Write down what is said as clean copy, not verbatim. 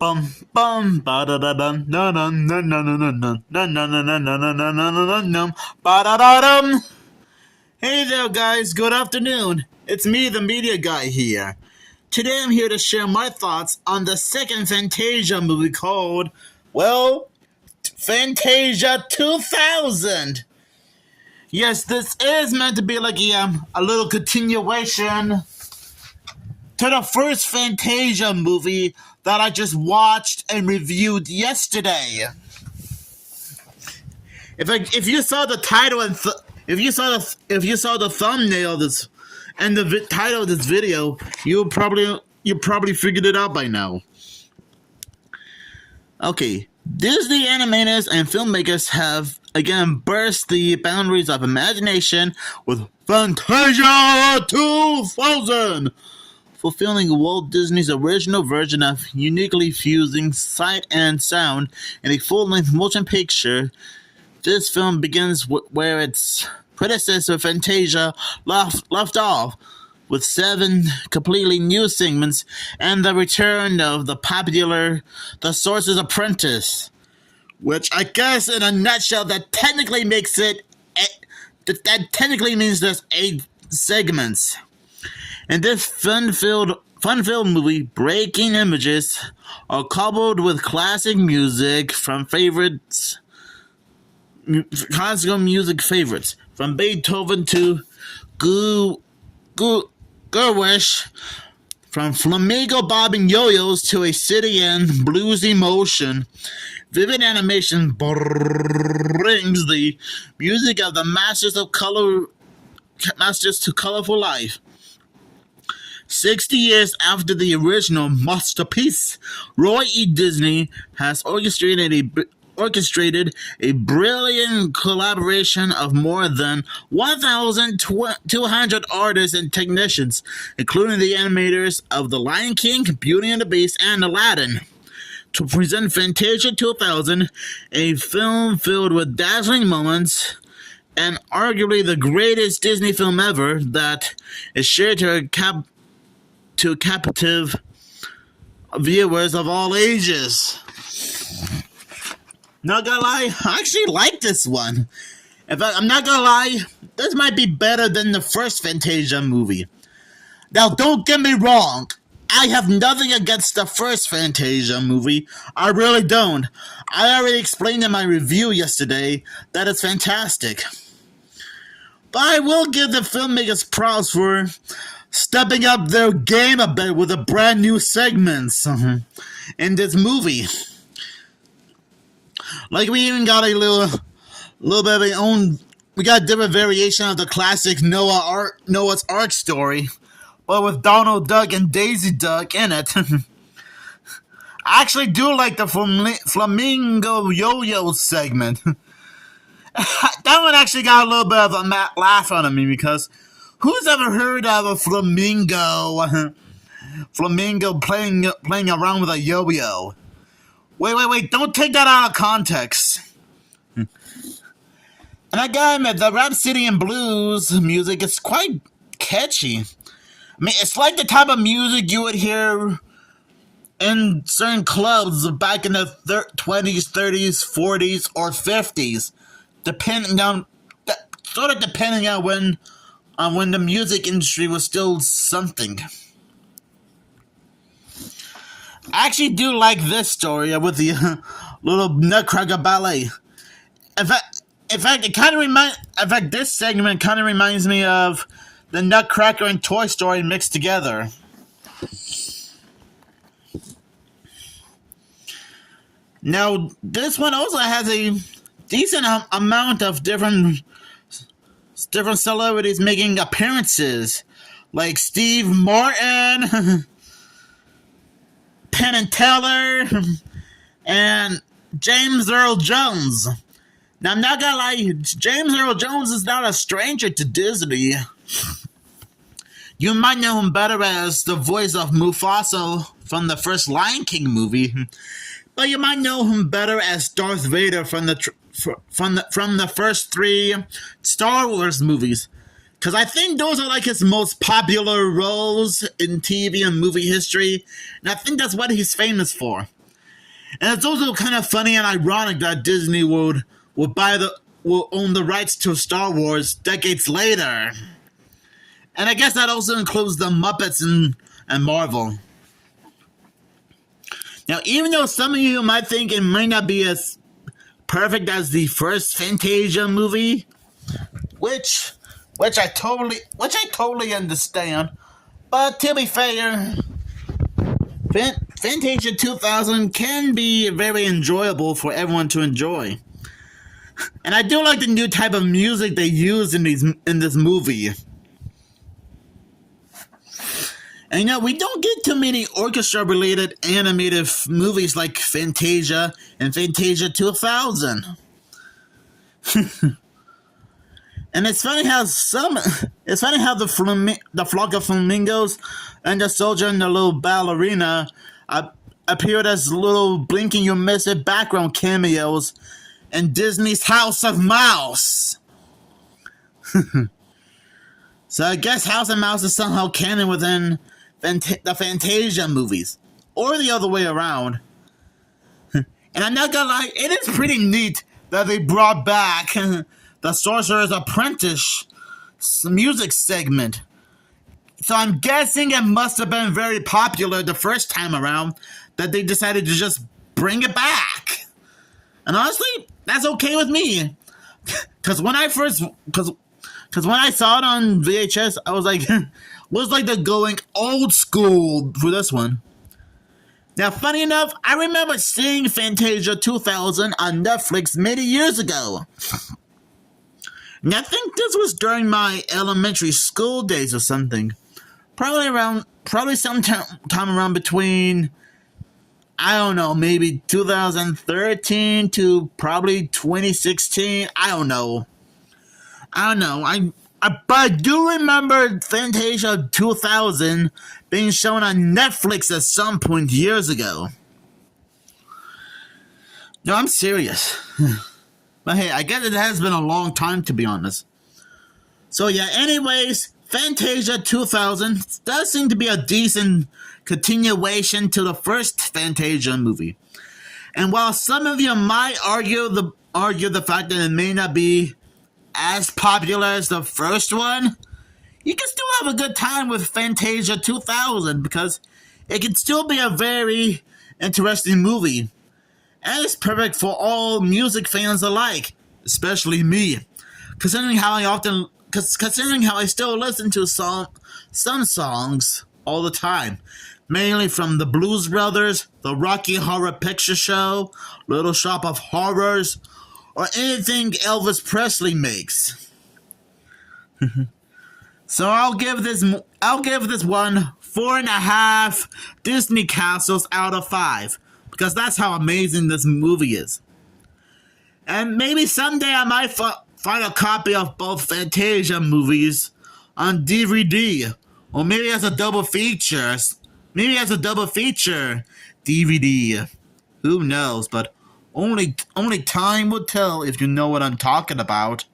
Bum bum ba da da dum na na na na na na na na na na na na na na na na na ba da da dum. Hey there, guys. Good afternoon. It's me, the media guy here. Today, I'm here to share my thoughts on the second Fantasia movie called, well, Fantasia 2000. Yes, this is meant to be like a little continuation to the first Fantasia movie that I just watched and reviewed yesterday. If you saw the title and if you saw the thumbnail of this and the title of this video, you probably figured it out by now. Okay, Disney animators and filmmakers have again burst the boundaries of imagination with Fantasia 2000. Fulfilling Walt Disney's original version of uniquely fusing sight and sound in a full-length motion picture, this film begins where its predecessor Fantasia left off, with 7 completely new segments and the return of the popular The Sorcerer's Apprentice, which I guess in a nutshell that technically means there's 8 segments. In this fun-filled movie, breaking images are coupled with classic music from classical music favorites, from Beethoven to Gershwin, from flamenco bobbing yo-yos to a city and bluesy motion. Vivid animation brings the music of the masters to colorful life. 60 years after the original masterpiece, Roy E. Disney has orchestrated a brilliant collaboration of more than 1,200 artists and technicians, including the animators of The Lion King, Beauty and the Beast, and Aladdin, to present Fantasia 2000, a film filled with dazzling moments and arguably the greatest Disney film ever that is sure to captive viewers of all ages. Not gonna lie, I actually like this one. I'm not gonna lie, this might be better than the first Fantasia movie. Now, don't get me wrong, I have nothing against the first Fantasia movie. I really don't. I already explained in my review yesterday that it's fantastic. But I will give the filmmakers props for stepping up their game a bit with the brand new segments in this movie. Like, we even got a little bit of our own. We got a different variation of the classic Noah's Ark story, but with Donald Duck and Daisy Duck in it. I actually do like the flamingo yo-yo segment. That one actually got a little bit of a laugh out of me, because who's ever heard of a flamingo playing around with a yo-yo? Wait, don't take that out of context. And I gotta admit, the Rhapsody and Blues music is quite catchy. I mean, it's like the type of music you would hear in certain clubs back in the 20s, 30s, 40s, or 50s. Depending on when the music industry was still something. I actually do like this story with the little Nutcracker ballet. In fact, this segment kind of reminds me of the Nutcracker and Toy Story mixed together. Now, this one also has a decent amount of different celebrities making appearances, like Steve Martin, Penn and Teller, and James Earl Jones. Now, I'm not gonna lie, James Earl Jones is not a stranger to Disney. You might know him better as the voice of Mufasa from the first Lion King movie, but you might know him better as Darth Vader from the first 3 Star Wars movies, because I think those are like his most popular roles in TV and movie history, and I think that's what he's famous for. And it's also kind of funny and ironic that Disney will own the rights to Star Wars decades later. And I guess that also includes the Muppets and Marvel. Now, even though some of you might think it might not be as perfect as the first Fantasia movie, which I totally understand, but to be fair, Fantasia 2000 can be very enjoyable for everyone to enjoy. And I do like the new type of music they use in this movie. And we don't get too many orchestra-related animated movies like Fantasia and Fantasia 2000. And it's funny how the flock of flamingos and the soldier and the little ballerina appeared as little blinking you miss it background cameos in Disney's House of Mouse. So I guess House of Mouse is somehow canon within the Fantasia movies, or the other way around. And I'm not gonna lie, it is pretty neat that they brought back the Sorcerer's Apprentice music segment. So I'm guessing it must have been very popular the first time around that they decided to just bring it back. And honestly, that's okay with me. Because when I saw it on VHS, I was like, was like the going old school for this one. Now, funny enough, I remember seeing Fantasia 2000 on Netflix many years ago. And I think this was during my elementary school days or something. Probably sometime around between, I don't know, maybe 2013 to probably 2016. I don't know. But I do remember Fantasia 2000 being shown on Netflix at some point years ago. No, I'm serious. But hey, I guess it has been a long time, to be honest. So yeah, anyways, Fantasia 2000 does seem to be a decent continuation to the first Fantasia movie. And while some of you might argue the fact that it may not be as popular as the first one, you can still have a good time with Fantasia 2000 because it can still be a very interesting movie. And it's perfect for all music fans alike, especially me, considering how I still listen to some songs all the time, mainly from the Blues Brothers, the Rocky Horror Picture Show, Little Shop of Horrors, or anything Elvis Presley makes. So I'll give this one 4.5 Disney castles out of 5. Because that's how amazing this movie is. And maybe someday I might find a copy of both Fantasia movies on DVD. Or maybe as a double feature. Maybe as a double feature DVD. Who knows, but only time will tell if you know what I'm talking about.